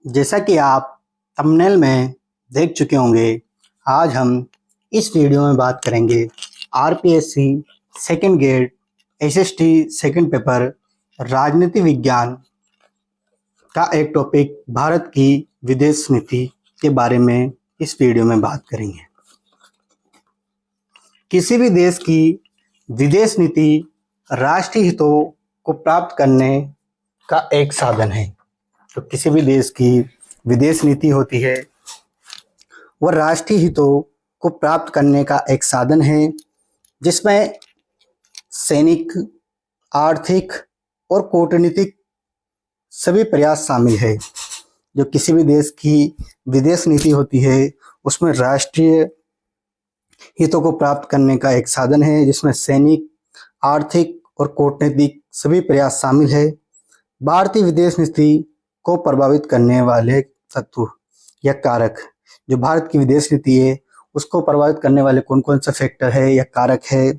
जैसा कि आप थंबनेल में देख चुके होंगे, आज हम इस वीडियो में बात करेंगे RPSC second grade SST second paper राजनीति विज्ञान का एक टॉपिक भारत की विदेश नीति के बारे में इस वीडियो में बात करेंगे। किसी भी देश की विदेश नीति राष्ट्रीय हितों को प्राप्त करने का एक साधन है। तो किसी भी देश की विदेश नीति होती है वह राष्ट्रीय हितों को प्राप्त करने का एक साधन है, जिसमें सैनिक, आर्थिक और कूटनीतिक सभी प्रयास शामिल है। जो किसी भी देश की विदेश नीति होती है उसमें राष्ट्रीय हितों को प्राप्त करने का एक साधन है, जिसमें सैनिक, आर्थिक और कूटनीतिक सभी प्रयास शामिल है। भारतीय विदेश नीति को प्रभावित करने वाले तत्व या कारक, जो भारत की विदेश नीति है उसको प्रभावित करने वाले कौन कौन से फैक्टर है या कारक है।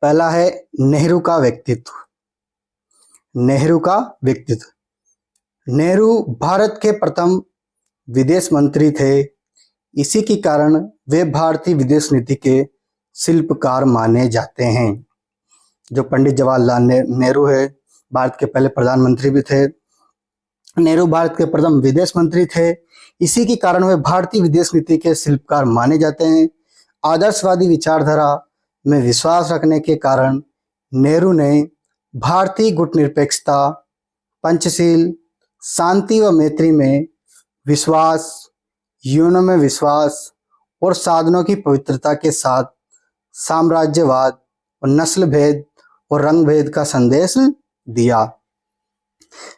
पहला है नेहरू का व्यक्तित्व। नेहरू का व्यक्तित्व। नेहरू भारत के प्रथम विदेश मंत्री थे। इसी के कारण वे भारतीय विदेश नीति के शिल्पकार माने जाते हैं। जो पंडित जवाहरलाल नेहरू है, भारत के पहले प्रधानमंत्री भी थे। नेहरू भारत के प्रथम विदेश मंत्री थे। इसी के कारण वे भारतीय विदेश नीति के शिल्पकार माने जाते हैं। आदर्शवादी विचारधारा में विश्वास रखने के कारण नेहरू ने भारतीय गुटनिरपेक्षता, पंचशील, शांति व मैत्री में विश्वास, यूनों में विश्वास और साधनों की पवित्रता के साथ साम्राज्यवाद और नस्ल भेद और रंग भेद का संदेश दिया।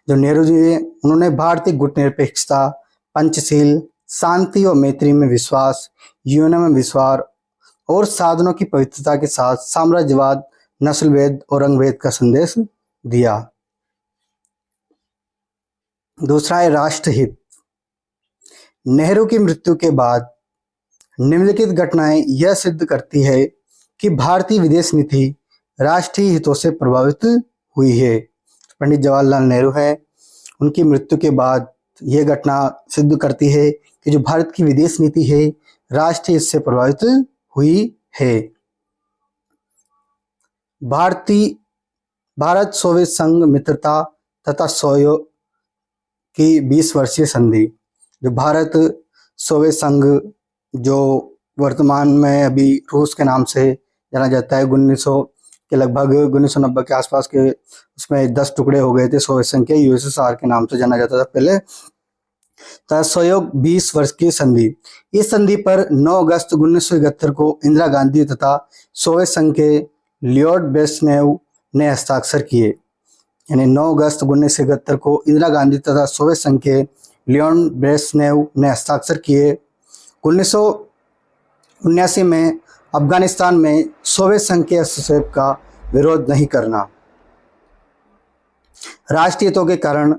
जो नेहरू जी हैं उन्होंने भारतीय गुटनिरपेक्षता, पंचशील, शांति और मैत्री में विश्वास, यूनों में विश्वास और साधनों की पवित्रता के साथ साम्राज्यवाद, नस्ल भेद और रंग भेद का संदेश दिया। दूसरा है राष्ट्रहित। नेहरू की मृत्यु के बाद निम्नलिखित घटनाएं यह सिद्ध करती है कि भारतीय विदेश नीति राष्ट्रीय हितों से प्रभावित हुई है। पंडित जवाहरलाल नेहरू है, उनकी मृत्यु के बाद यह घटना सिद्ध करती है कि जो भारत की विदेश नीति है राष्ट्रीय हित से प्रभावित हुई है। भारत सोवियत संघ मित्रता तथा सहयोग की 20 वर्षीय संधि। जो भारत सोवियत संघ, जो वर्तमान में अभी रूस के नाम से जाना जाता है, 1900 के लगभग 1990 के आसपास के उसमें 10 टुकड़े हो गए थे सोवियत संघ के, यूएसएसआर के नाम से जाना जाता था पहले। सहयोग 20 वर्ष की संधि। इस संधि पर 9 अगस्त 1971 को इंदिरा गांधी तथा सोवियत संघ के लियोनिड ब्रेजनेव ने हस्ताक्षर किए। यानी 9 अगस्त 1971 को इंदिरा गांधी तथा सोवियत संघ के लियोनिड ब्रेजनेव ने हस्ताक्षर किए। 1979 में अफगानिस्तान में सोवियत संघ के हस्तक्षेप का विरोध नहीं करना। राष्ट्रीय हितों के कारण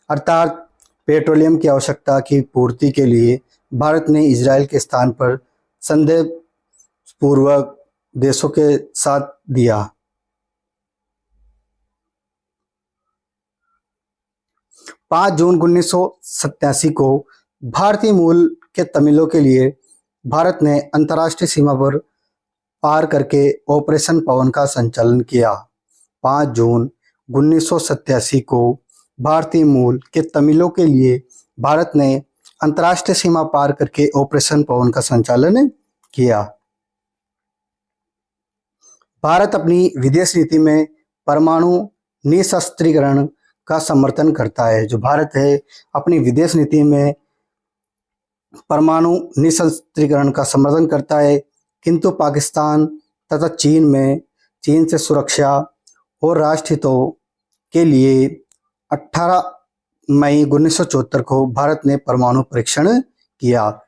अर्थात पेट्रोलियम की आवश्यकता की पूर्ति के लिए भारत ने इजराइल के स्थान पर संदेहपूर्वक देशों के साथ दिया। 5 जून 1987 को भारतीय मूल के तमिलों के लिए भारत ने अंतर्राष्ट्रीय सीमा पर पार करके ऑपरेशन पवन का संचालन किया। 5 जून 1987 को भारतीय मूल के तमिलों के लिए भारत ने अंतर्राष्ट्रीय सीमा पार करके ऑपरेशन पवन का संचालन किया। भारत अपनी विदेश नीति में परमाणु निशस्त्रीकरण का समर्थन करता है। जो भारत है अपनी विदेश नीति में परमाणु निशस्त्रीकरण का समर्थन करता है, किंतु पाकिस्तान तथा चीन से सुरक्षा और राष्ट्र हितों के लिए 18 मई 1974 को भारत ने परमाणु परीक्षण किया।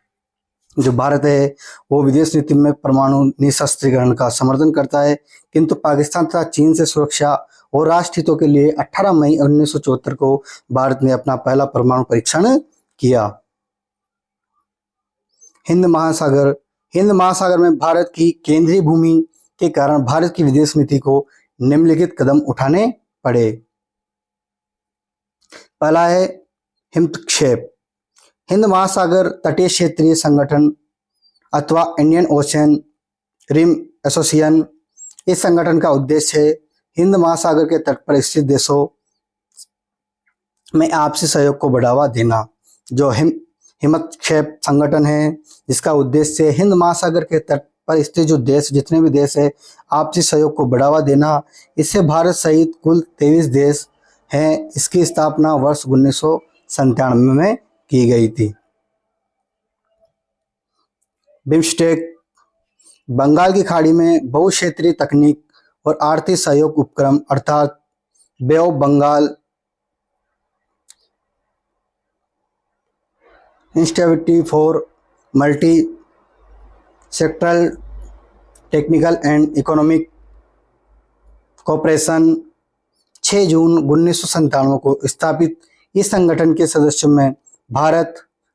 जो भारत है वो विदेश नीति में परमाणु निशस्त्रीकरण का समर्थन करता है, किंतु पाकिस्तान तथा चीन से सुरक्षा और राष्ट्र हितों के लिए 18 मई 1974 को भारत ने अपना पहला परमाणु परीक्षण किया। हिंद महासागर में भारत की केंद्रीय भूमि के कारण भारत की विदेश नीति को निम्नलिखित कदम उठाने पड़े। पहला है हिमक्षेप हिंद महासागर तटीय क्षेत्रीय संगठन अथवा इंडियन ओशन रिम एसोसिएशन। इस संगठन का उद्देश्य है हिंद महासागर के तट पर स्थित देशों में आपसी सहयोग को बढ़ावा देना। जो हिमक्षेप संगठन है, जिसका उद्देश्य हिंद महासागर के तट पर स्थित जो देश, जितने भी देश है, आपसी सहयोग को बढ़ावा देना। इससे भारत सहित कुल 23 देश हैं। इसकी स्थापना वर्ष 1997 में की गई थी। बिम्स्टेक बंगाल की खाड़ी में बहुक्षेत्रीय तकनीक और आर्थिक सहयोग उपक्रम अर्थात Bay of Bengal Institute for Multi Sectoral Technical and Economic Cooperation 6 June 1997 को स्थापित इस संगठन के सदस्यों में भारत,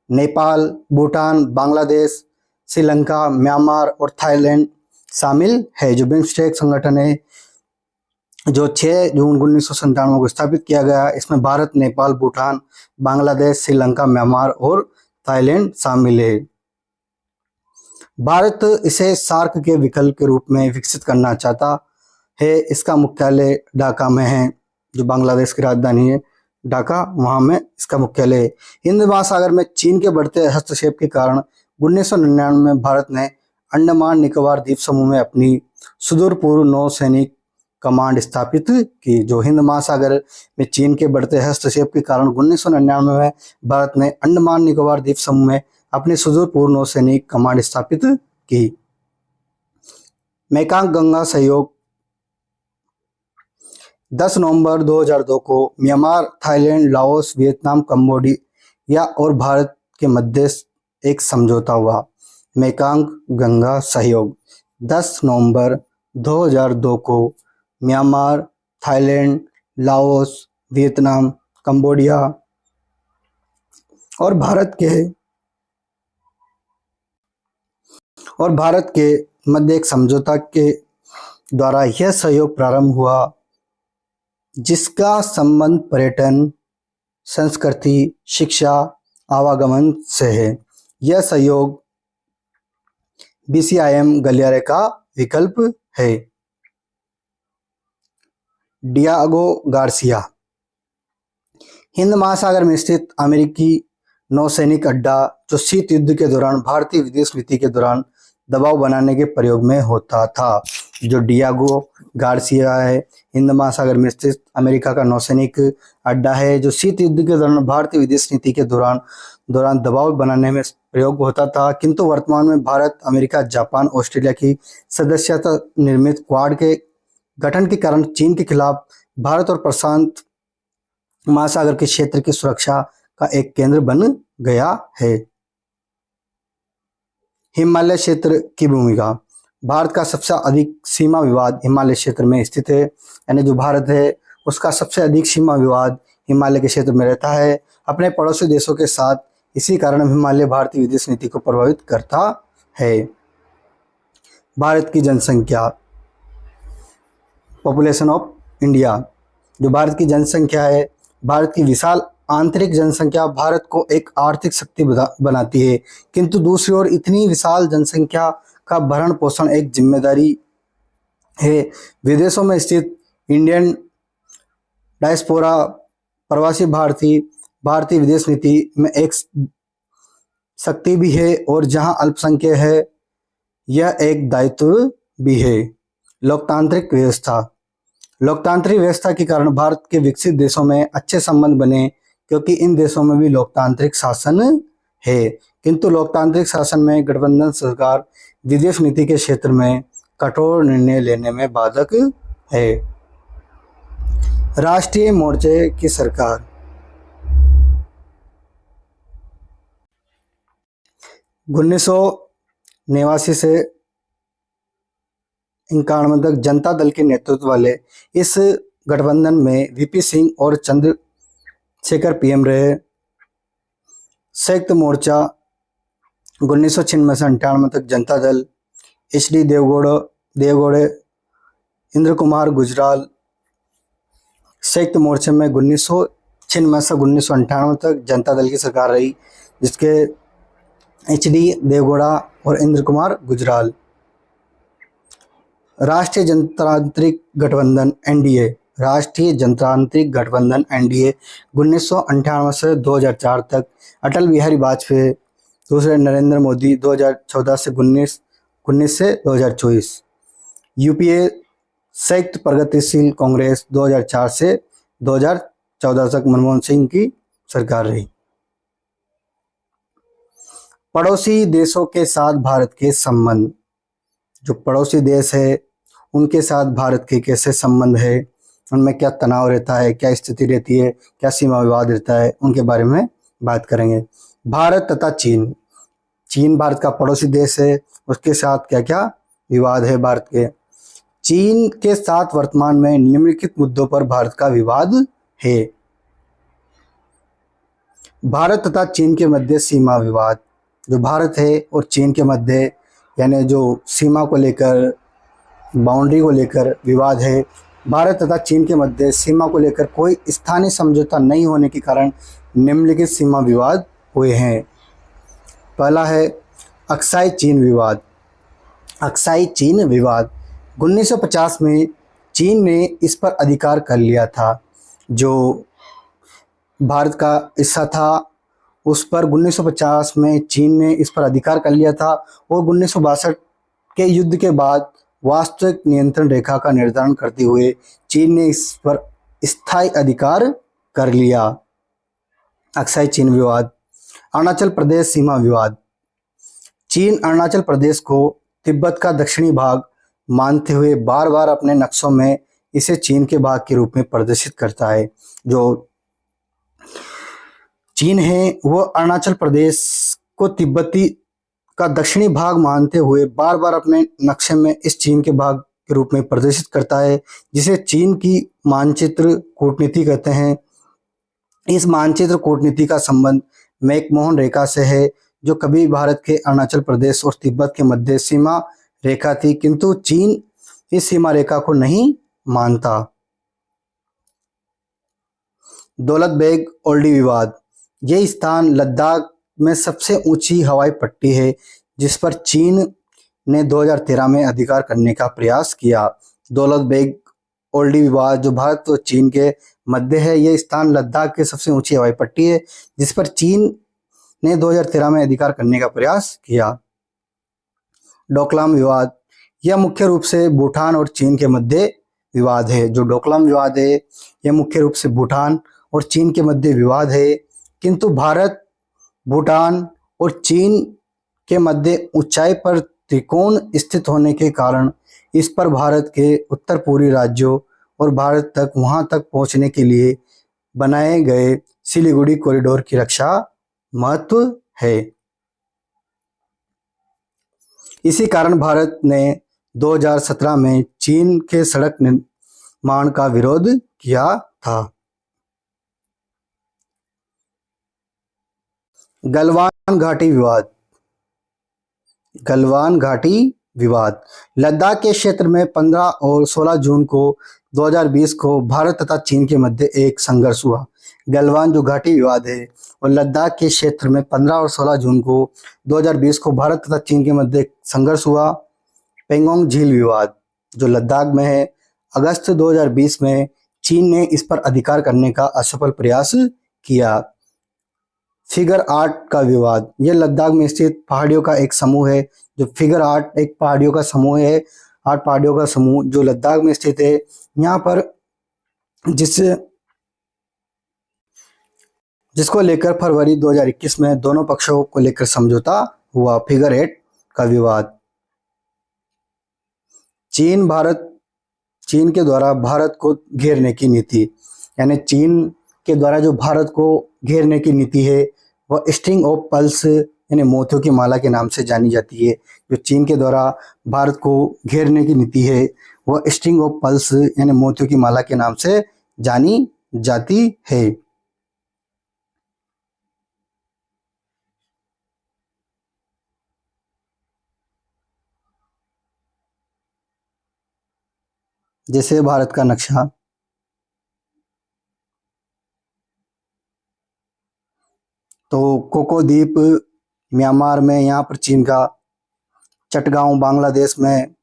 नेपाल, भूटान, बांग्लादेश, श्रीलंका, म्यांमार और थाईलैंड शामिल है। जो बिम्स्टेक संगठन है, जो 6 जून 1997 को स्थापित किया गया, इसमें भारत, नेपाल, भूटान, बांग्लादेश, श्रीलंका, म्यांमार और थाईलैंड शामिल है। भारत इसे सार्क के विकल्प के रूप में विकसित करना चाहता है। इसका मुख्यालय ढाका में है, जो बांग्लादेश की राजधानी है ढाका, वहां में इसका मुख्यालय है। हिंद महासागर में चीन के बढ़ते हस्तक्षेप के कारण 1999 में भारत ने अंडमान निकोबार द्वीप समूह में अपनी सुदूर पूर्व नौसैनिक कमांड स्थापित की। जो हिंद महासागर में चीन के बढ़ते हस्तक्षेप के कारण 1999 में भारत ने अंडमान निकोबार द्वीप समूह में अपनी सुदूर पूर्व नौसैनिक कमांड स्थापित की। मेकांग गंगा सहयोग 10 नवंबर 2002 को Myanmar, Thailand, Laos, Vietnam, Cambodia और भारत के मध्य एक समझौता हुआ। मेकांग गंगा सहयोग 10 नवंबर 2002 को Myanmar, Thailand, Laos, Vietnam, Cambodia और भारत के मध्य एक समझौता के द्वारा यह सहयोग प्रारंभ हुआ, जिसका संबंध पर्यटन, संस्कृति, शिक्षा, आवागमन से है। यह सहयोग BCIM गलियारे का विकल्प है। डियागो गार्सिया हिंद महासागर में स्थित अमेरिकी नौसैनिक अड्डा, जो शीत युद्ध के दौरान भारतीय विदेश नीति के दौरान दबाव बनाने के प्रयोग में होता था। जो डियागो गार्सिया है, हिंद महासागर में स्थित अमेरिका का नौसैनिक अड्डा है, जो शीत युद्ध के दौरान भारतीय विदेश नीति के दौरान दबाव बनाने में प्रयोग होता था। किंतु वर्तमान में भारत, अमेरिका, जापान, ऑस्ट्रेलिया की सदस्यता निर्मित क्वाड के गठन के कारण चीन के खिलाफ भारत और प्रशांत महासागर के क्षेत्र की सुरक्षा का एक केंद्र बन गया है। हिमालय क्षेत्र की भूमिका भारत का सबसे अधिक सीमा विवाद हिमालय क्षेत्र में स्थित है। यानी जो भारत है, उसका सबसे अधिक सीमा विवाद हिमालय के क्षेत्र में रहता है अपने पड़ोसी देशों के साथ। इसी कारण हिमालय भारतीय विदेश नीति को प्रभावित करता है। भारत की जनसंख्या, पॉपुलेशन ऑफ इंडिया। जो भारत की जनसंख्या है, भारत की विशाल आंतरिक जनसंख्या भारत को एक आर्थिक शक्ति बनाती है, किंतु दूसरी ओर इतनी विशाल जनसंख्या का भरण पोषण एक जिम्मेदारी है। विदेशों में स्थित इंडियन डायस्पोरा, प्रवासी भारतीय विदेश नीति में एक शक्ति भी है, और जहां अल्पसंख्यक है, यह एक दायित्व भी है। लोकतांत्रिक व्यवस्था के कारण भारत के विकसित देशों में अच्छे संबंध बने, क्योंकि इन देशों में भी लोकतांत्रिक शासन है। किंतु लोकतांत्रिक शासन में गठबंधन सरकार विदेश नीति के क्षेत्र में कठोर निर्णय लेने में बाधक है। राष्ट्रीय मोर्चे की सरकार 1989 से 91 तक जनता दल के नेतृत्व वाले इस गठबंधन में VP सिंह और चंद्रशेखर PM रहे। संयुक्त मोर्चा 1996 से 98 तक जनता दल, HD देवगौड़े, इंद्र कुमार गुजराल। संयुक्त मोर्चे में 1996 छिन्न से 1998 तक जनता दल की सरकार रही, जिसके HD देवगौड़ा और इंद्र कुमार गुजराल। राष्ट्रीय जनतांत्रिक गठबंधन NDA, राष्ट्रीय जनतांत्रिक गठबंधन NDA 1998 से 2004 तक, अटल बिहारी वाजपेयी, दूसरे नरेंद्र मोदी 2014 से 19 से 2024। UPA संयुक्त प्रगतिशील कांग्रेस 2004 से 2014 तक मनमोहन सिंह की सरकार रही। पड़ोसी देशों के साथ भारत के संबंध, जो पड़ोसी देश है उनके साथ भारत के कैसे संबंध है, उनमें क्या तनाव रहता है, क्या स्थिति रहती है, क्या सीमा विवाद रहता है, उनके बारे में बात करेंगे। भारत तथा चीन, चीन भारत का पड़ोसी देश है, उसके साथ क्या क्या विवाद है भारत के। चीन के साथ वर्तमान में निम्नलिखित मुद्दों पर भारत का विवाद है। भारत तथा चीन के मध्य सीमा विवाद, जो भारत है और चीन के मध्य यानी जो सीमा को लेकर, बाउंड्री को लेकर विवाद है। भारत तथा चीन के मध्य सीमा को लेकर कोई स्थानीय समझौता नहीं होने के कारण निम्नलिखित सीमा विवाद हुए हैं। पहला है अक्साई चीन विवाद। अक्साई चीन विवाद 1950 में चीन ने इस पर अधिकार कर लिया था, जो भारत का हिस्सा था उस पर 1950 में चीन ने इस पर अधिकार कर लिया था, और 1962 के युद्ध के बाद वास्तविक नियंत्रण रेखा का निर्धारण करते हुए चीन ने इस पर स्थायी अधिकार कर लिया। अक्साई चीन विवाद। अरुणाचल प्रदेश सीमा विवाद। चीन अरुणाचल प्रदेश को तिब्बत का दक्षिणी भाग मानते हुए बार बार अपने नक्शों में इसे चीन के भाग के रूप में प्रदर्शित करता है। जो चीन है वो अरुणाचल प्रदेश को तिब्बती का दक्षिणी भाग मानते हुए बार बार अपने नक्शे में इस चीन के भाग के रूप में प्रदर्शित करता है, जिसे चीन की मानचित्र कूटनीति कहते हैं। इस मानचित्र कूटनीति का संबंध मैकमोहन रेखा से है, जो कभी भारत के अरुणाचल प्रदेश और तिब्बत के मध्य सीमा रेखा थी, किंतु चीन इस सीमा रेखा को नहीं मानता। दौलत बेग ओल्डी विवाद। ये स्थान लद्दाख में सबसे ऊंची हवाई पट्टी है, जिस पर चीन ने 2013 में अधिकार करने का प्रयास किया। दौलत बेग ओल्डी विवाद जो भारत और चीन के मध्य है, यह स्थान लद्दाख की सबसे ऊंची हवाई पट्टी है, जिस पर चीन ने 2013 में अधिकार करने का प्रयास किया। डोकलाम विवाद। यह मुख्य रूप से भूटान और चीन के मध्य विवाद है। जो डोकलाम विवाद है यह मुख्य रूप से भूटान और चीन के मध्य विवाद है, किंतु भारत, भूटान और चीन के मध्य ऊंचाई पर त्रिकोण स्थित होने के कारण इस पर भारत के उत्तर पूर्वी राज्यों और भारत तक वहां तक पहुंचने के लिए बनाए गए सिलीगुड़ी कॉरिडोर की रक्षा महत्व है। इसी कारण भारत ने 2017 में चीन के सड़क निर्माण का विरोध किया था। गलवान घाटी विवाद। गलवान घाटी विवाद। लद्दाख के क्षेत्र में 15 और 16 जून को 2020 को भारत तथा चीन के मध्य एक संघर्ष हुआ। गलवान जो घाटी विवाद है और लद्दाख के क्षेत्र में 15 और 16 जून को 2020 को भारत तथा चीन के मध्य एक संघर्ष हुआ। पेंगोंग झील विवाद जो लद्दाख में है। अगस्त 2020 में चीन ने इस पर अधिकार करने का असफल प्रयास किया। फिगर 8 का विवाद। यह लद्दाख में स्थित पहाड़ियों का एक समूह है। जो फिगर 8 एक पहाड़ियों का समूह है, 8 पहाड़ियों का समूह जो लद्दाख में स्थित है। यहाँ पर जिसको लेकर फरवरी 2021 में दोनों पक्षों को लेकर समझौता हुआ। फिगर 8 का विवाद। चीन के द्वारा भारत को घेरने की नीति, यानी चीन के द्वारा जो भारत को घेरने की नीति है वह स्ट्रिंग ऑफ पर्ल्स यानी मोतियों की माला के नाम से जानी जाती है। जो चीन के द्वारा भारत को घेरने की नीति है वह स्ट्रिंग ऑफ पर्ल्स यानी मोतियों की माला के नाम से जानी जाती है। जैसे भारत का नक्शा, तो कोको द्वीप म्यांमार में, यहाँ पर चीन का। चटगांव बांग्लादेश में,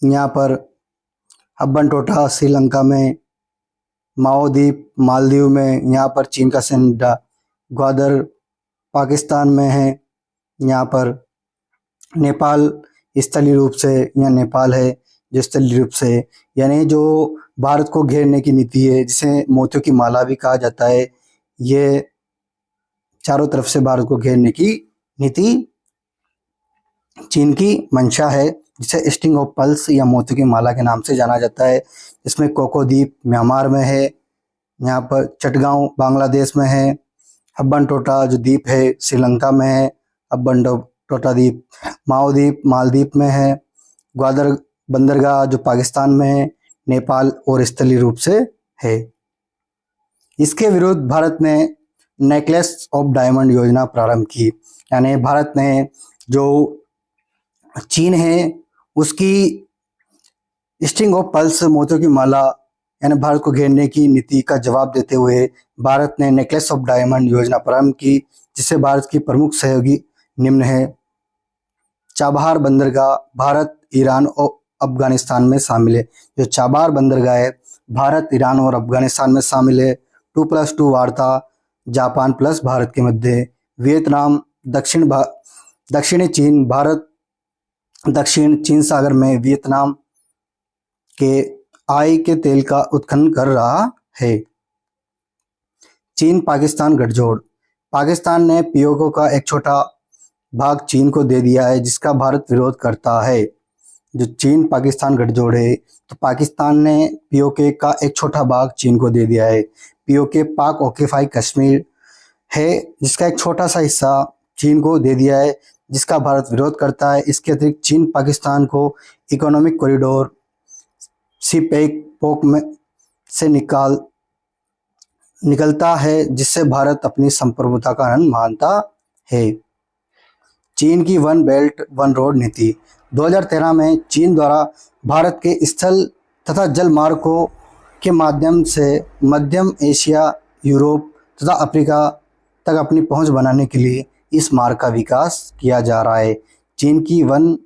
यहाँ पर हम्बनटोटा श्रीलंका में। माओ द्वीप मालदीव में, यहाँ पर चीन का सैन्य अड्डा। ग्वादर पाकिस्तान में है, यहाँ पर। नेपाल स्थलीय रूप से, यहाँ नेपाल है जो स्थलीय रूप से, यानी जो भारत को घेरने की नीति है, जिसे मोतियों की माला भी कहा जाता है, ये चारों तरफ से भारत को घेरने की नीति चीन की मंशा है, जिसे स्टिंग ऑफ पल्स या मोतियों की माला के नाम से जाना जाता है। इसमें कोको द्वीप म्यांमार में है, यहाँ पर चटगांव बांग्लादेश में है। हम्बनटोटा जो द्वीप है श्रीलंका में है, हम्बनटोटा द्वीप। माओ द्वीप मालदीव में है। ग्वादर बंदरगाह जो पाकिस्तान में है, नेपाल और स्थलीय रूप से है। इसके विरुद्ध भारत ने नेकलेस ऑफ डायमंड योजना प्रारंभ की, यानी भारत ने जो चीन है उसकी स्टिंग ऑफ पल्स मोतियों की माला यानी भारत को घेरने की नीति का जवाब देते हुए भारत ने नेकलेस ऑफ डायमंड योजना प्रारंभ की, जिससे भारत की प्रमुख सहयोगी निम्न है। चाबहार बंदरगाह भारत, ईरान और अफगानिस्तान में शामिल है। जो चाबहार बंदरगाह है भारत, ईरान और अफगानिस्तान में शामिल है। 2+2 वार्ता जापान प्लस भारत के मध्य। वियतनाम दक्षिणी चीन भारत, दक्षिण चीन सागर में वियतनाम के आई के तेल का उत्खनन कर रहा है। चीन पाकिस्तान गठजोड़, पाकिस्तान ने पीओके का एक छोटा भाग चीन को दे दिया है, जिसका भारत विरोध करता है। जो चीन पाकिस्तान गठजोड़ है, तो पाकिस्तान ने पीओके का एक छोटा भाग चीन को दे दिया है। पीओके पाक ऑक्यूपाई कश्मीर है, जिसका एक छोटा सा हिस्सा चीन को दे दिया है, जिसका भारत विरोध करता है। इसके अतिरिक्त चीन पाकिस्तान को इकोनॉमिक कॉरिडोर सीपेक में से निकलता है, जिससे भारत अपनी संप्रभुता का आनंद मानता है। चीन की वन बेल्ट वन रोड नीति, 2013 में चीन द्वारा भारत के स्थल तथा जल मार्गों के माध्यम से मध्यम एशिया, यूरोप तथा अफ्रीका तक अपनी पहुंच बनाने के लिए इस मार्ग का विकास किया जा रहा है। चीन की वन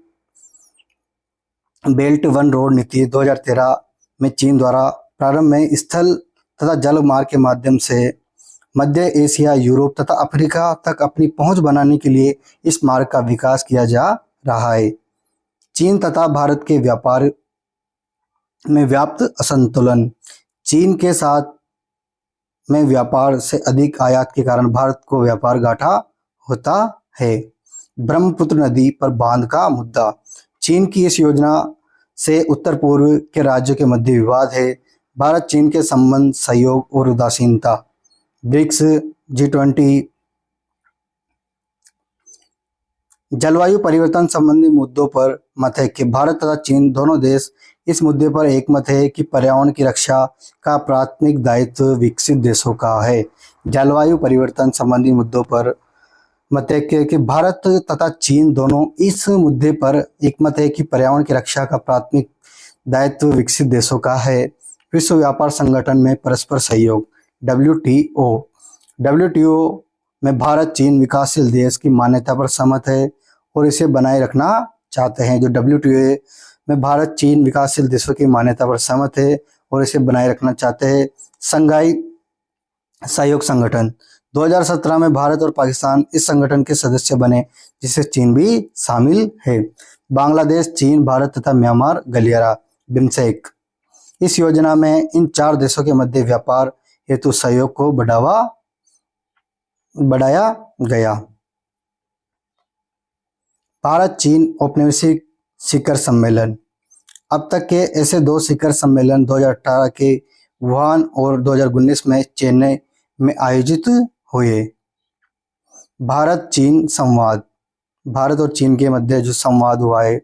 बेल्ट वन रोड नीति 2013 में चीन द्वारा प्रारंभ में स्थल तथा जल मार्ग के माध्यम से मध्य एशिया, यूरोप तथा अफ्रीका तक अपनी पहुंच बनाने के लिए इस मार्ग का विकास किया जा रहा है। चीन तथा भारत के व्यापार में व्याप्त असंतुलन, चीन के साथ में व्यापार से अधिक आयात के कारण भारत को व्यापार घाटा होता है। ब्रह्मपुत्र नदी पर बांध का मुद्दा, चीन की इस योजना से उत्तर पूर्व के राज्यों के मध्य विवाद है। भारत चीन के संबंध, सहयोग और उदासीनता। BRICS, G20। जलवायु परिवर्तन संबंधी मुद्दों पर मत है कि भारत तथा चीन दोनों देश इस मुद्दे पर एकमत है कि पर्यावरण की रक्षा का प्राथमिक दायित्व विकसित देशों का है। जलवायु परिवर्तन संबंधी मुद्दों पर मत है कि भारत तथा चीन दोनों इस मुद्दे पर एकमत है कि पर्यावरण की रक्षा का प्राथमिक दायित्व विकसित देशों का है। विश्व व्यापार संगठन में परस्पर सहयोग, WTO में भारत चीन विकासशील देश की मान्यता पर सहमत है और इसे बनाए रखना चाहते हैं। जो WTO में भारत चीन विकासशील देशों की मान्यता पर सहमत है और इसे बनाए रखना चाहते हैं। संघाई सहयोग संगठन, 2017 में भारत और पाकिस्तान इस संगठन के सदस्य बने, जिससे चीन भी शामिल है। बांग्लादेश, चीन, भारत तथा म्यांमार गलियारा, बिम्स्टेक। इस योजना में इन 4 देशों के मध्य व्यापार हेतु सहयोग को बढ़ाया गया। भारत चीन औपनिवेशिक शिखर सम्मेलन, अब तक के ऐसे 2 शिखर सम्मेलन 2018 के वुहान और 2019 में चेन्नई में आयोजित हुए। भारत चीन संवाद, भारत और चीन के मध्य जो संवाद हुआ है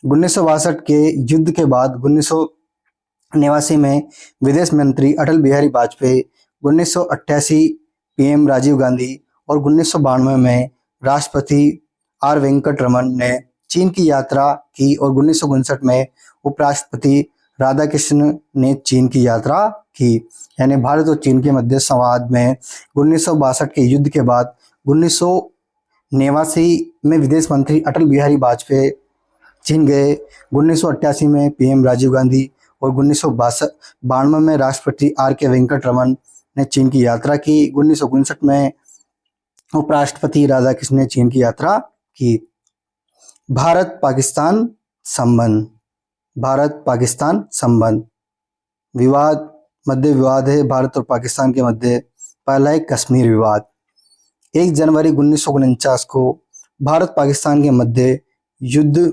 1962 के युद्ध के बाद 1989 में विदेश मंत्री अटल बिहारी वाजपेयी, 1988 PM राजीव गांधी और 1992 में राष्ट्रपति R वेंकट रमन ने चीन की यात्रा की और 1959 में उपराष्ट्रपति राधाकृष्ण ने चीन की यात्रा की। यानी भारत और चीन के मध्य संवाद में 1962 के युद्ध के बाद 1989 में विदेश मंत्री अटल बिहारी वाजपेयी चीन गए। 1988 में पीएम राजीव गांधी और 1992 में राष्ट्रपति RK वेंकट रमन ने चीन की यात्रा की। 1959 में उपराष्ट्रपति राधाकृष्ण ने चीन की यात्रा की। भारत पाकिस्तान संबंध, भारत पाकिस्तान संबंध मध्य विवाद है भारत और पाकिस्तान के मध्य। पहला है कश्मीर विवाद। 1 जनवरी 1949 को भारत पाकिस्तान के मध्य युद्ध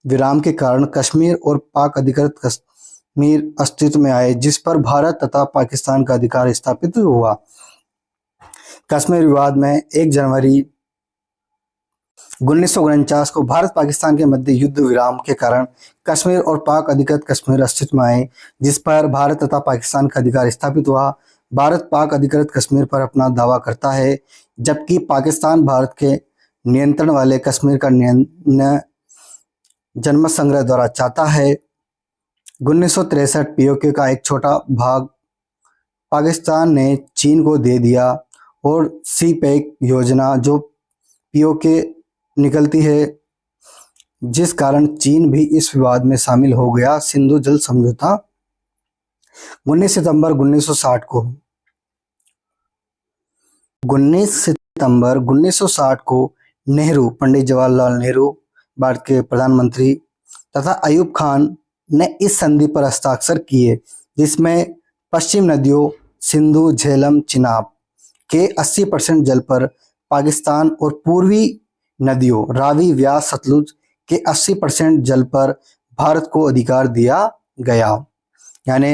विराम के कारण कश्मीर और पाक अधिकृत कश्मीर अस्तित्व में आए, जिस पर भारत तथा पाकिस्तान का अधिकार स्थापित हुआ। कश्मीर विवाद में 1 जनवरी 1949 को भारत पाकिस्तान के मध्य युद्ध विराम के कारण कश्मीर और पाक अधिकृत कश्मीर अस्तित्व में आए, जिस पर भारत तथा पाकिस्तान का अधिकार स्थापित हुआ। भारत पाक अधिकृत कश्मीर पर अपना दावा करता है, जबकि पाकिस्तान भारत के नियंत्रण वाले कश्मीर का जनमत संग्रह द्वारा चाहता है। 1963 पीओके का एक छोटा भाग पाकिस्तान ने चीन को दे दिया और सी पैक योजना जो पीओके निकलती है, जिस कारण चीन भी इस विवाद में शामिल हो गया। सिंधु जल समझौता 19 सितंबर 1960 को 19 सितंबर 1960 को नेहरू, पंडित जवाहरलाल नेहरू भारत के प्रधानमंत्री तथा अयूब खान ने इस संधि पर हस्ताक्षर किए, जिसमें पश्चिम नदियों सिंधु, झेलम, चिनाब के 80% जल पर पाकिस्तान और पूर्वी नदियों रावी, व्यास, सतलुज के 80% जल पर भारत को अधिकार दिया गया। यानी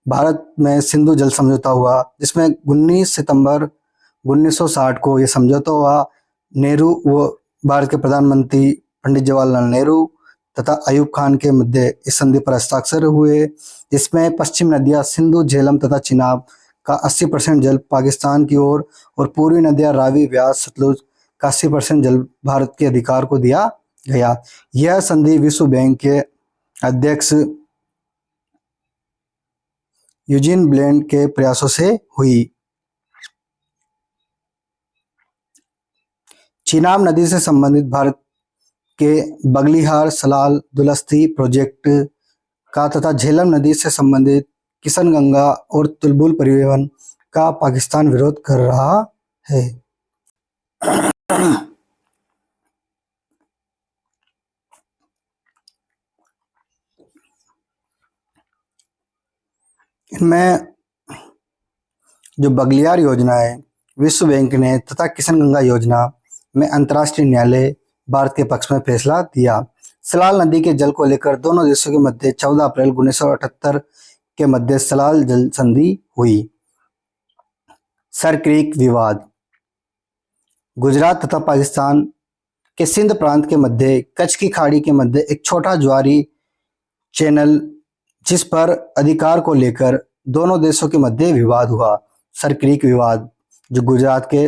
भारत में सिंधु जल समझौता हुआ, जिसमें 19 सितंबर 1960 को यह समझौता हुआ। नेहरू व भारत के प्रधानमंत्री पंडित जवाहरलाल नेहरू तथा अयूब खान के मध्य इस संधि पर हस्ताक्षर हुए, जिसमें पश्चिम नदियां सिंधु, झेलम तथा चिनाब का 80% जल पाकिस्तान की ओर और पूर्वी नदियां रावी, व्यास, सतलुज का 80% जल भारत के अधिकार को दिया गया। यह संधि विश्व बैंक के अध्यक्ष यूजीन ब्लेंड के प्रयासों से हुई। चिनाब नदी से संबंधित भारत के बगलिहार, सलाल, दुलस्ती प्रोजेक्ट का तथा झेलम नदी से संबंधित किशनगंगा और तुलबुल परिवहन का पाकिस्तान विरोध कर रहा है। इनमें जो बगलियार योजना है विश्व बैंक ने तथा किशनगंगा योजना में अंतर्राष्ट्रीय न्यायालय भारत के पक्ष में फैसला दिया। सलाल नदी के जल को लेकर दोनों देशों के मध्य 14 अप्रैल 1978 के मध्य सलाल जल संधि हुई। सर क्रीक विवाद, गुजरात तथा पाकिस्तान के सिंध प्रांत के मध्य कच्छ की खाड़ी के मध्य एक छोटा ज्वारी चैनल, जिस पर अधिकार को लेकर दोनों देशों के मध्य विवाद हुआ। सर क्रीक विवाद जो गुजरात के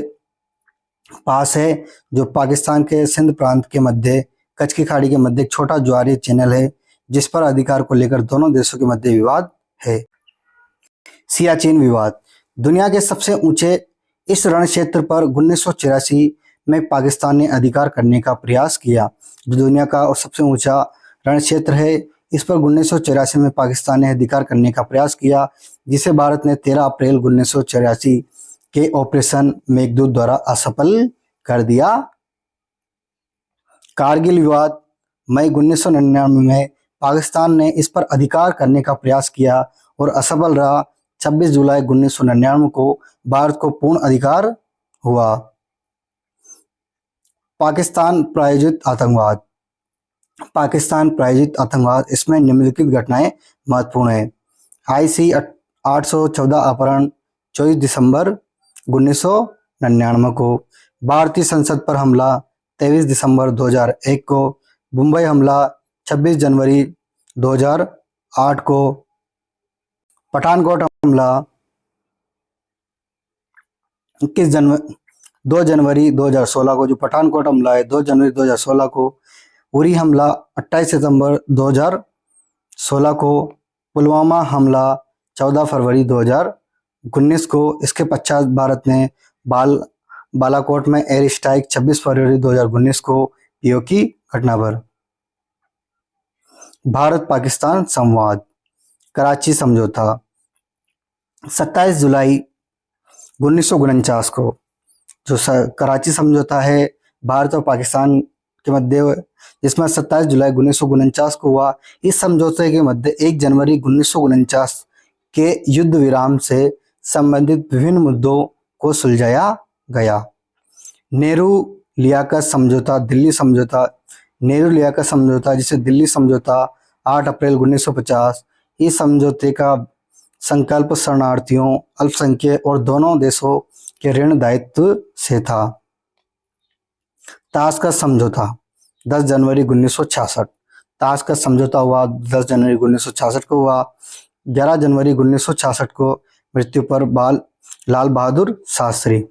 पास है, जो पाकिस्तान के सिंध प्रांत के मध्य कच्छ की खाड़ी के मध्य एक छोटा ज्वारी चैनल है, जिस पर अधिकार को लेकर दोनों देशों के मध्य विवाद है। सियाचिन विवाद, दुनिया के सबसे ऊंचे इस रण क्षेत्र पर 1984 में पाकिस्तान ने अधिकार करने का प्रयास किया। जो दुनिया का सबसे ऊंचा रण क्षेत्र है, इस पर 1984 में पाकिस्तान ने अधिकार करने का प्रयास किया, जिसे भारत ने 13 अप्रैल 1984 के ऑपरेशन मेघदूत द्वारा असफल कर दिया। कारगिल विवाद, मई 1999 में पाकिस्तान ने इस पर अधिकार करने का प्रयास किया और असफल रहा। 26 जुलाई 1999 को भारत को पूर्ण अधिकार हुआ। पाकिस्तान प्रायोजित आतंकवाद, पाकिस्तान प्रायोजित आतंकवाद, इसमें निम्नलिखित घटनाएं महत्वपूर्ण है। IC 814 अपहरण 24 दिसंबर 1999 को, भारतीय संसद पर हमला 23 दिसंबर 2001 को, मुंबई हमला 26 जनवरी 2008 को, पठानकोट हमला 2 जनवरी 2016 को, जो पठानकोट हमला है 2 जनवरी 2016 को, उरी हमला 28 सितंबर 2016 को, पुलवामा हमला 14 फरवरी 2019 को। इसके पश्चात भारत ने बालाकोट में एयर स्ट्राइक 26 फरवरी 2019 को पीओ की घटना पर। भारत पाकिस्तान संवाद, कराची समझौता 27 जुलाई 1949 को। जो कराची समझौता है भारत और पाकिस्तान के मध्य, जिसमें 27 जुलाई 1949 को हुआ। इस समझौते के मध्य 1 जनवरी 1949 के युद्ध विराम से संबंधित विभिन्न मुद्दों को सुलझाया गया। नेहरू लियाकत समझौता, दिल्ली समझौता। नेहरू लियाकत समझौता, जिसे दिल्ली समझौता 8 अप्रैल 1950। इस समझौते का संकल्प शरणार्थियों, अल्पसंख्यक और दोनों देशों के ऋण दायित्व से था। ताशकंद समझौता 10 जनवरी 1966। ताशकंद समझौता हुआ 10 जनवरी 1966 को हुआ। 11 जनवरी 1966 को मृत्यु पर लाल बहादुर शास्त्री।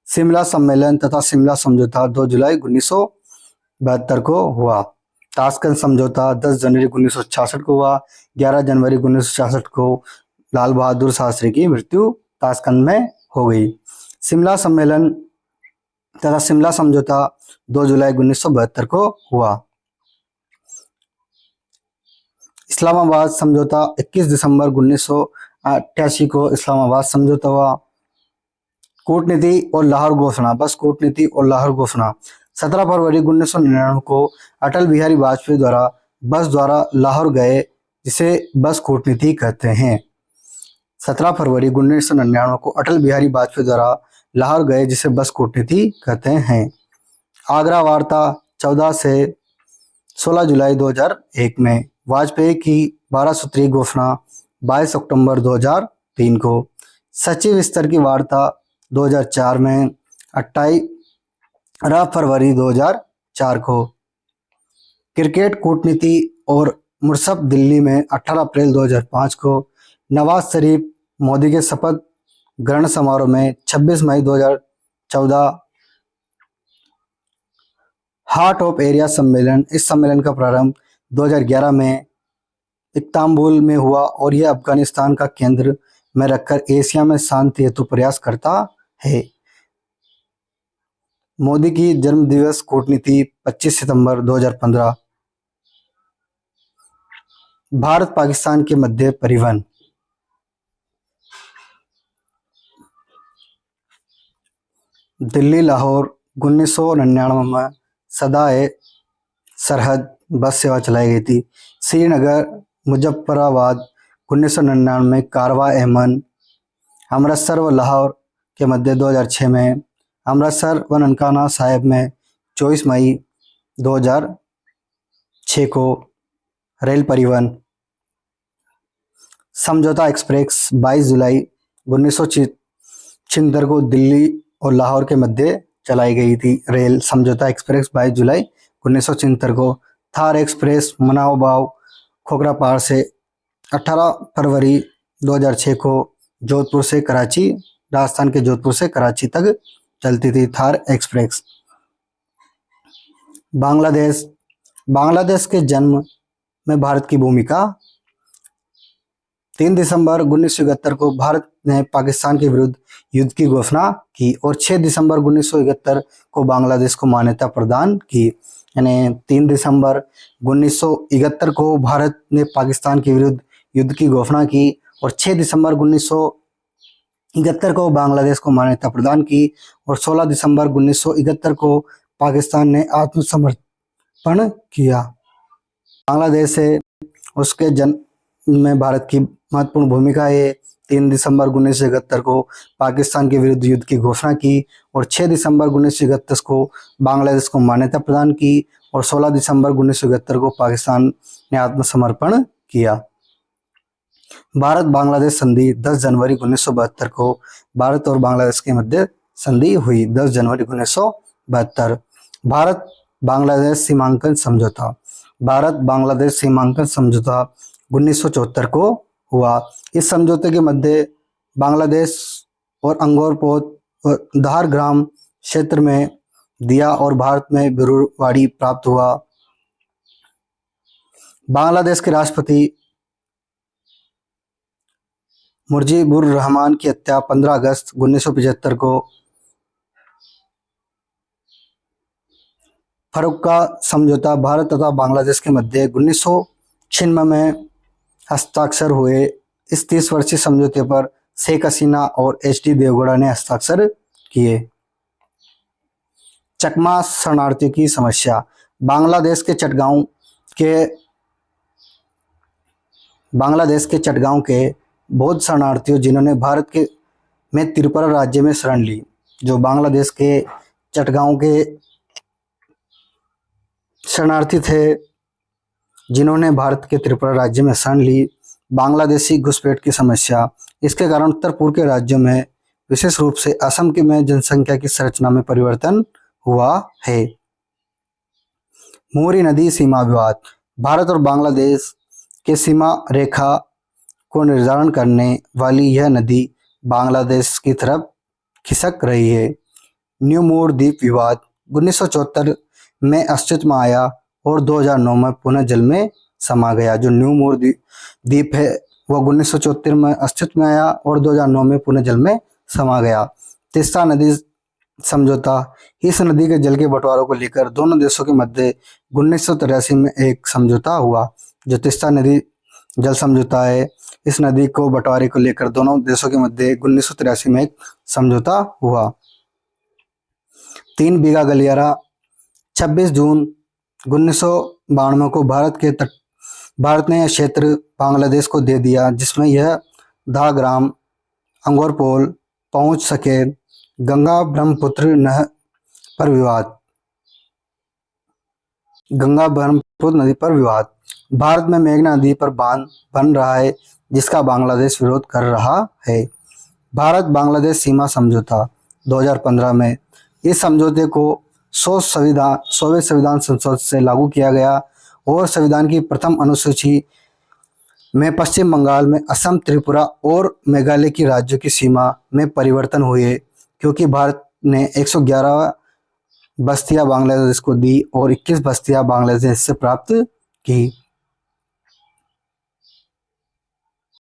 शिमला सम्मेलन तथा शिमला समझौता 2 जुलाई 1972 को हुआ। ताशकंद समझौता 10 जनवरी 1966 को हुआ। 11 जनवरी 1966 को लाल बहादुर शास्त्री की मृत्यु ताशकंद में हो गई। शिमला सम्मेलन तथा शिमला समझौता 2 जुलाई 1972 को हुआ। इस्लामाबाद समझौता 21 दिसंबर 1988 को इस्लामाबाद समझौता हुआ। कूटनीति और लाहौर घोषणा, बस कूटनीति और लाहौर घोषणा 17 फरवरी 1999 को अटल बिहारी वाजपेयी द्वारा बस द्वारा लाहौर गए, जिसे बस कूटनीति कहते हैं। 17 फरवरी 1999 को अटल बिहारी वाजपेयी द्वारा लाहौर गए, जिसे बस कूटनीति कहते हैं। आगरा वार्ता 14 से 16 जुलाई 2001 में। वाजपेयी की 12 सूत्रीय घोषणा 22 अक्टूबर 2003 को। सचिव स्तर की वार्ता 2004 में। 18 फरवरी 2004 को। क्रिकेट कूटनीति और मुर्सफ दिल्ली में 18 अप्रैल 2005 को। नवाज शरीफ मोदी के शपथ ग्रहण समारोह में 26 मई 2014। हार्ट ऑफ एरिया सम्मेलन, इस सम्मेलन का प्रारंभ 2011 में इस्तांबुल में हुआ और यह अफगानिस्तान का केंद्र में रखकर एशिया में शांति हेतु प्रयास करता है। मोदी की जन्मदिवस कूटनीति 25 सितंबर 2015। भारत पाकिस्तान के मध्य परिवहन, दिल्ली लाहौर 1999 में सदाए सरहद बस सेवा चलाई गई थी। श्रीनगर मुजफ्फराबाद 1999 में कारवा एमन। अमृतसर व लाहौर के मध्य 2006 में। अमृतसर व ननकाना साहिब में 24 मई 2006 को। रेल परिवहन समझौता एक्सप्रेस 22 जुलाई 1976 को दिल्ली और लाहौर के मध्य चलाई गई थी। रेल समझौता एक्सप्रेस 22 जुलाई 1976 को। थार एक्सप्रेस मनाओबाव खोखरापार से 18 फरवरी 2006 को जोधपुर से कराची, राजस्थान के जोधपुर से कराची तक चलती थी थार एक्सप्रेस। बांग्लादेश, बांग्लादेश के जन्म में भारत की भूमिका। 3 दिसंबर 1971 को भारत ने पाकिस्तान के विरुद्ध युद्ध की घोषणा की और 6 दिसंबर 1971 को बांग्लादेश को मान्यता प्रदान की। यानी 3 दिसंबर 1971 को भारत ने पाकिस्तान के विरुद्ध युद्ध की घोषणा की और 6 दिसंबर 1971 को बांग्लादेश को मान्यता प्रदान की और 16 दिसंबर 1971 को पाकिस्तान ने आत्मसमर्पण किया। बांग्लादेश से उसके जन्म में भारत की महत्वपूर्ण भूमिका है। 3 दिसंबर 1971 को पाकिस्तान के विरुद्ध युद्ध की घोषणा की और 6 दिसंबर 1931 को बांग्लादेश को मान्यता प्रदान की और 16 दिसंबर 1971 को पाकिस्तान ने आत्मसमर्पण किया। भारत बांग्लादेश संधि 10 जनवरी 1972 को। भारत और बांग्लादेश के मध्य संधि हुई 10 जनवरी 1972। भारत बांग्लादेश सीमांकन समझौता, भारत बांग्लादेश सीमांकन समझौता 1974 को हुआ। इस समझौते के मध्य बांग्लादेश और अंगोरपोत और धार ग्राम क्षेत्र में दिया और भारत में बिरुवाड़ी प्राप्त हुआ। बांग्लादेश के राष्ट्रपति मुजीबुर रहमान की हत्या 15 अगस्त 1975 को फरक्का समझौता भारत तथा बांग्लादेश के मध्य 1996 में हस्ताक्षर हुए। इस 30 वर्षीय समझौते पर शेख हसीना और एच.डी. देवगौड़ा ने हस्ताक्षर किए। चकमा शरणार्थियों की समस्या। बांग्लादेश के चटगांव के बौद्ध शरणार्थियों जिन्होंने भारत के में त्रिपुरा राज्य में शरण ली। जो बांग्लादेश के चटगांव के शरणार्थी थे जिन्होंने भारत के त्रिपुरा राज्य में शरण ली। बांग्लादेशी घुसपैठ की समस्या। इसके कारण उत्तर पूर्व के राज्यों में विशेष रूप से असम के में जनसंख्या की संरचना में परिवर्तन हुआ है। मोरी नदी सीमा विवाद। भारत और बांग्लादेश के सीमा रेखा को निर्धारण करने वाली यह नदी बांग्लादेश की तरफ खिसक रही है। न्यू मोर द्वीप विवाद 1974 में अस्तित्व में आया और 2009 में पुनः जल में समा गया। जो न्यू मोर द्वीप है वह 1974 में अस्तित्व में आया और 2009 में पुनः जल में समा गया। तीस्ता नदी समझौता। इस नदी के जल के बंटवारे को लेकर दोनों देशों के मध्य 1983 में एक समझौता हुआ। जो तीस्ता नदी जल समझौता है, इस नदी को बंटवारे को लेकर दोनों देशों के मध्य 1983 में एक समझौता हुआ। 3 बीघा गलियारा 26 जून 1992 को भारत ने यह क्षेत्र बांग्लादेश को दे दिया, जिसमें यह 10 ग्राम अंगोरपोल पहुंच सके। गंगा ब्रह्मपुत्र नहर पर विवाद। गंगा ब्रह्मपुत्र नदी पर विवाद। भारत में मेघना नदी पर बांध बन रहा है, जिसका बांग्लादेश विरोध कर रहा है। भारत बांग्लादेश सीमा समझौता 2015 में इस समझौते को 100वें संविधान संशोधन से लागू किया गया और संविधान की प्रथम अनुसूची में पश्चिम बंगाल में असम, त्रिपुरा और मेघालय की राज्यों की सीमा में परिवर्तन हुए, क्योंकि भारत ने 111 बस्तियां बांग्लादेश को दी और 21 बस्तियां बांग्लादेश से प्राप्त की।